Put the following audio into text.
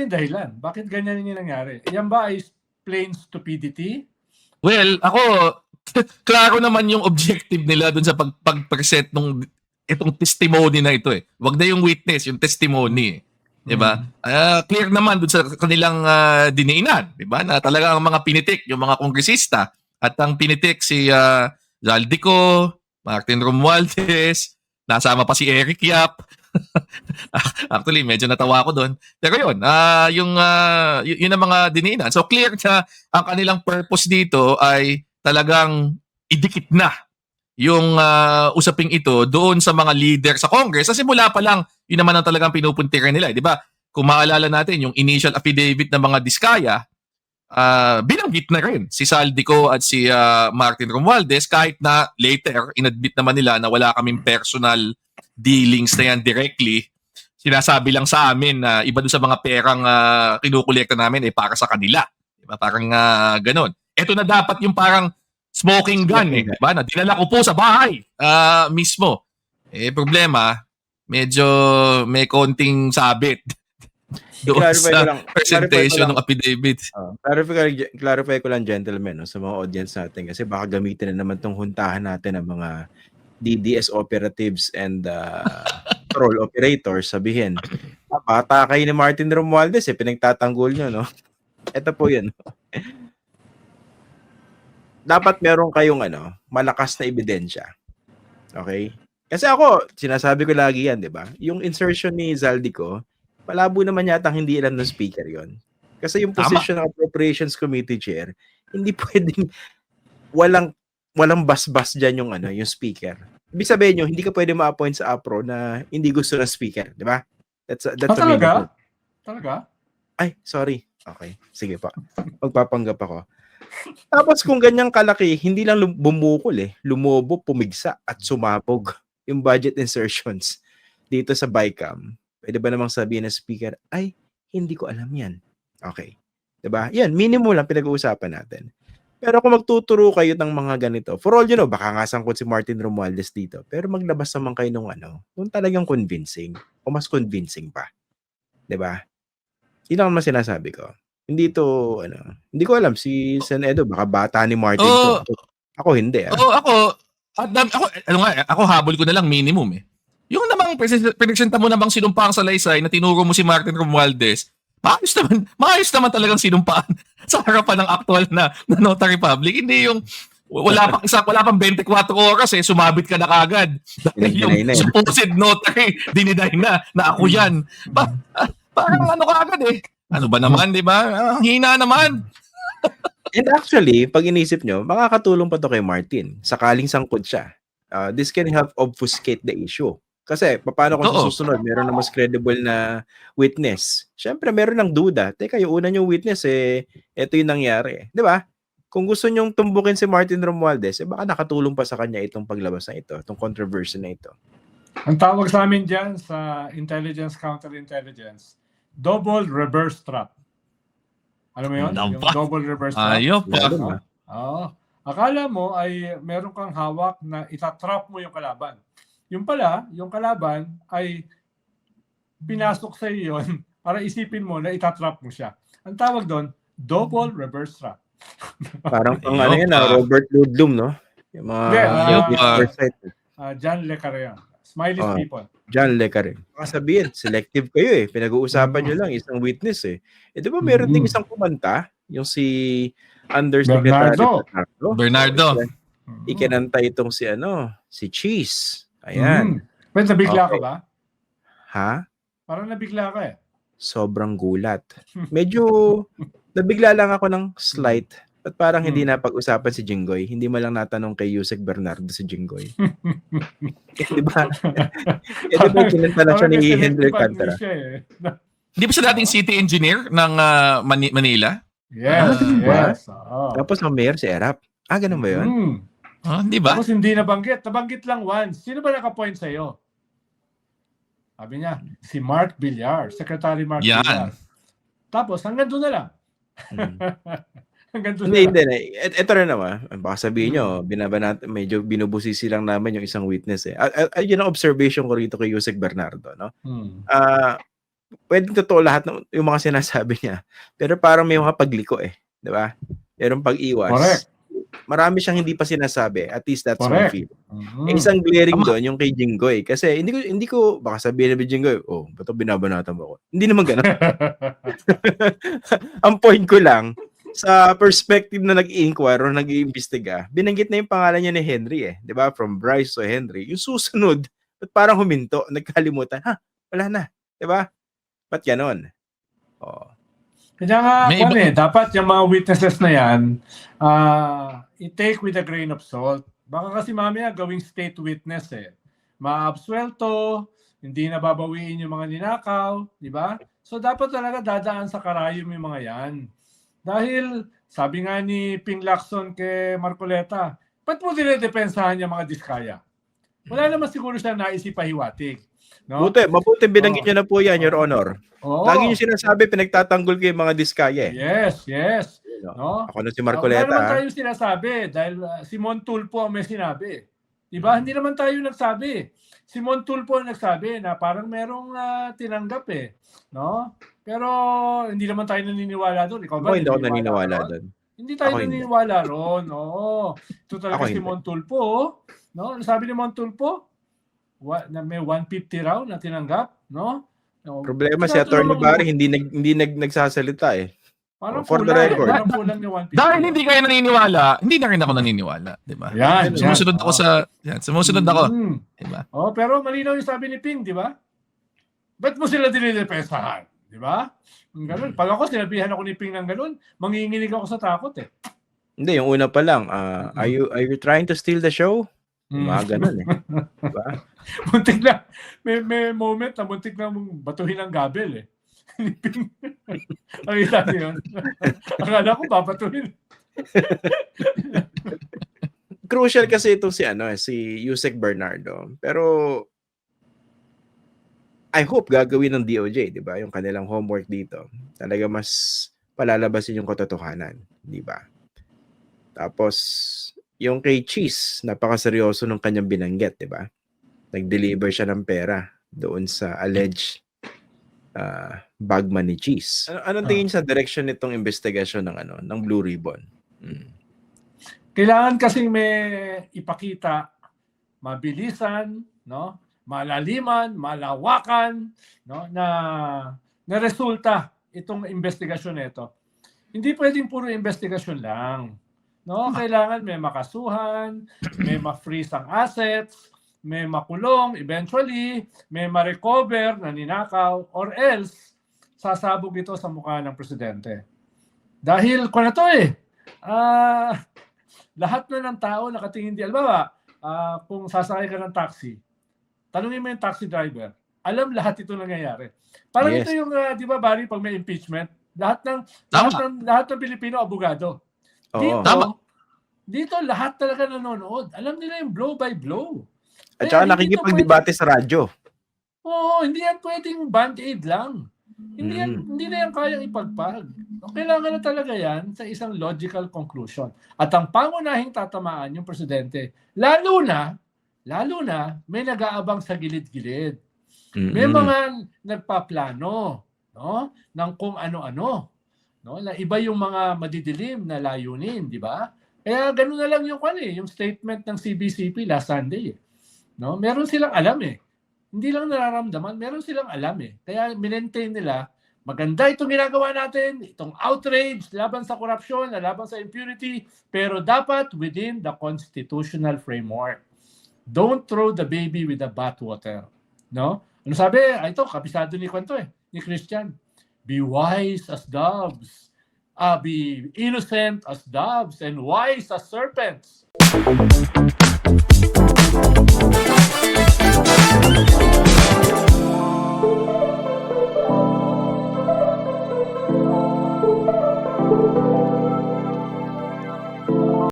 yung dahilan? Bakit ganyan yung nangyari? Yan ba ay plain stupidity? Well, ako, klaro naman yung objective nila dun sa pag-present nung itong testimony na ito eh. Wag na yung witness, yung testimony eh. 'Di ba? Clear naman dun sa kanilang diniinan, 'di ba? Na talaga ang mga pinitik, yung mga kongresista at ang pinitik si Zaldico, Martin Romualdez, nasama pa si Eric Yap. Actually, medyo natawa ako doon. Pero yun, yun ang mga diniinan. So clear na ang kanilang purpose dito ay talagang idikit na yung usaping ito doon sa mga leader sa Congress. Kasi mula pa lang, yun naman ang talagang pinupuntikan nila. Di ba? Kung maalala natin, yung initial affidavit ng mga Diskaya, binanggit na rin si Zaldico at si Martin Romualdez kahit na later, inadmit naman nila na wala kaming personal dealings na yan directly. Sinasabi lang sa amin na iba doon sa mga perang kinukolekta namin ay para sa kanila. Diba? Parang ganon. Ito na dapat yung parang smoking gun eh. Diba? Na dinala ko po sa bahay mismo. Problema, medyo may konting sabit doon sa presentation ng affidavit. Clarify ko lang, gentlemen, no, sa mga audience natin kasi baka gamitin na naman tong huntahan natin ng mga DDS operatives and patrol operators, sabihin, bata kayo ni Martin Romualdez pinagtatanggol nyo, no? Ito po yun. Dapat meron kayong malakas na ebidensya. Okay? Kasi ako, sinasabi ko lagi yan, di ba? Yung insertion ni Zaldico, malabo naman yata hindi alam ng speaker yon. Kasi yung position ng Appropriations Committee Chair, hindi pwedeng walang bas-bas dyan yung speaker. Ibig sabihin nyo, hindi ka pwede ma-appoint sa APRO na hindi gusto ng speaker, di ba? That's talaga? Talaga? Ay, sorry. Okay, sige pa. Magpapanggap ako. Tapos kung ganyang kalaki, hindi lang bumukol lumobo, pumigsa at sumabog yung budget insertions dito sa BICAM. Pwede ba namang sabihin ng speaker, ay, hindi ko alam yan. Okay. Diba? Yan, minimum lang pinag-uusapan natin. Pero kung magtuturo kayo ng mga ganito, for all you know, baka nga sangkot si Martin Romualdez dito, pero maglabas naman kayo nung talagang convincing, o mas convincing pa. Diba? Yun ang mas sinasabi ko. Hindi to, hindi ko alam, si Sen Edo, baka bata ni Martin to. Ako hindi. Ako habol ko na lang minimum eh. Yung namang presenta mo namang sinumpang salaysay na tinuro mo si Martin Romualdez, maayos naman talagang sinumpaan sa harapan ng aktual na notary public. Hindi yung wala pang 24 oras sumabit ka na kagad. Yung supposed notary, diniday na ako yan. Parang kagad eh. Ano ba naman, di ba? Ang hina naman. And actually, pag inisip nyo, makakatulong pa to kay Martin. Sakaling sangkot siya. This can help obfuscate the issue. Kasi, paano kung sa susunod, meron na mas credible na witness. Siyempre, meron ng duda. Teka, yung una nyong witness, ito yung nangyari. Di ba? Kung gusto nyong tumbukin si Martin Romualdez, baka nakatulong pa sa kanya itong paglabas na ito, itong controversy na ito. Ang tawag sa amin dyan sa intelligence, counterintelligence, double reverse trap. Alam mo yun? Yung double reverse trap. Ayop pa. Akala mo ay meron kang hawak na itatrap mo yung kalaban. Yung pala, yung kalaban ay pinasok sa iyo yun para isipin mo na itatrap mo siya. Ang tawag doon, double reverse trap. Parang pang Robert Ludlum, no? Yung mga John Le Carre. Smiley people. John Le Carre. Sabihin, selective kayo Pinag-uusapan nyo lang isang witness di ba meron ding isang kumanta, yung si Undersecretary Bernardo. Ikinanta itong si Cheese. Ayan. Nabigla ka ba? Ha? Parang nabigla ka Sobrang gulat. Medyo nabigla lang ako ng slight. At parang hindi napag-usapan si Jinggoy. Hindi mo lang natanong kay Yusek Bernardo si Jinggoy. Di ba? Di ba kinanta na siya ni Henry Alcantara? Hindi ba siya dating city engineer ng Manila? Yes. Tapos ang mayor si Erap. Ganun ba yun? Di ba? Tapos hindi nabanggit. Nabanggit lang once. Sino ba naka-point sa'yo? Sabi niya, si Mark Villar. Secretary Mark Villar. Tapos hanggang doon na lang. Hanggang doon na lang. Ito na naman. Baka sabihin nyo, medyo binubusisi lang namin yung isang witness Yun ang observation ko rito kay Yusek Bernardo. No? pwedeng totoo lahat ng yung mga sinasabi niya. Pero parang may mga pagliko eh. Di ba? Merong pag-iwas. Correct. Marami siyang hindi pa sinasabi. At least that's my Correct. feel. Mhm. Isang glaring Tama. doon yung kay Jinggoy. Kasi hindi ko baka sabihin na Jinggoy, oh, ba't binabanatan mo ako? Hindi naman ganun. Ang point ko lang, sa perspective na nag-inquire o nag-iimbestiga, binanggit na yung pangalan niya ni Henry eh. Di ba? From Bryce to Henry. Yung susunod, ba't parang huminto? Nagkalimutan. Ha? Wala na. Di ba? Ba't ganon? Oh. Kaya nga, May iba- dapat yung mga witnesses na yan, i-take with a grain of salt. Baka kasi mamaya gawing state witness eh. Maabsuelto, hindi na babawiin yung mga ninakaw, di ba? So dapat talaga dadaan sa karayom yung mga yan. Dahil sabi nga ni Ping Lacson kay Marcoleta, ba't mo dinedepensahan yung mga diskaya? Wala naman siguro siya naisipahiwatig. No? Mabuti binanggit niyo na po yan, Your Honor. Oo. Lagi niyo sinasabi, pinagtatanggol kayo yung mga diskaya eh. Yes. No? Ako na si Wala Marcoleta. naman tayo sinasabi dahil si Montulpo ang may sinabi. Diba? Hindi naman tayo nagsabi. Si Montulpo ang nagsabi na parang merong tinanggap eh. No? Pero hindi naman tayo naniniwala doon. Ikaw ba? Ako hindi ako naniniwala doon. Hindi tayo Ako hindi. naniniwala ron. Oo. Ito talaga Ako si hindi. Montulpo. No? Ano sabi ni Montulpo? Na may 150 raw na tinanggap. No? Problema si Attorney Barry hindi nagsasalita eh. Parang For the kulang, record. parang kulang yung 150. Dahil hindi kayo naniniwala, hindi na rin ako naniniwala, di ba? Yan. Sumusunod ako sumusunod ako, di ba? Oh, pero malinaw yung sabi ni Ping, di ba? Ba't mo sila dinidepensahan? Di ba? Ganun. Pag ako, sinabihan ako ni Ping ng ganun, manginginig ako sa takot eh. Hindi, yung una pa lang, are you trying to steal the show? Mga ganun eh. Diba? Muntik na, may moment na muntik na mong batuhin ang gabel eh. Ang isa yun. Akala ko babatuhin. Crucial kasi itong si Yusek Bernardo. Pero I hope gagawin ng DOJ, di ba? Yung kanilang homework dito. Talaga mas palalabasin yung katotohanan, di ba? Tapos, yung kay Cheese, napakaseryoso ng kanyang binanggit, di ba? Nag-deliver siya ng pera doon sa alleged bagman ni Cheese. Anong tingin sa direction nitong investigasyon ng Blue Ribbon? Kailangan kasing may ipakita mabilisan, no? Malaliman, malawakan, no? na resulta itong investigasyon nito. Hindi pwedeng puro investigasyon lang. No, kailangan may makasuhan, may ma-freeze ang assets, may makulong eventually, may ma-recover na ninakaw, or else sasabog ito sa mukha ng presidente. Dahil kung na to lahat na ng tao nakatingin di alba kung sasakay ka ng taxi, tanungin mo yung taxi driver, alam lahat ito nangyayari. Parang Yes. ito yung di ba Barry, pag may impeachment, lahat ng Pilipino abogado. Oo. Dito lahat talaga nanonood. Alam nila yung blow by blow. At saka nakikipag-debate sa radyo. Oo, hindi yan pwedeng band-aid lang. Hindi na yan kayang ipagpag. Kailangan na talaga yan sa isang logical conclusion. At ang pangunahing tatamaan yung presidente, lalo na may nag-aabang sa gilid-gilid. May mga nagpaplano, no, ng kung ano-ano. No? Na iba yung mga madidilim na layunin, di ba? Kaya gano'n na lang yung statement ng CBCP last Sunday. No? Meron silang alam eh. Hindi lang nararamdaman, meron silang alam eh. Kaya minentain nila, maganda itong ginagawa natin, itong outrage, laban sa korupsyon, laban sa impunity, pero dapat within the constitutional framework. Don't throw the baby with the bathwater. No? Ano sabi? Ito, kabisado ni Christian. Be wise as doves. Be innocent as doves and wise as serpents.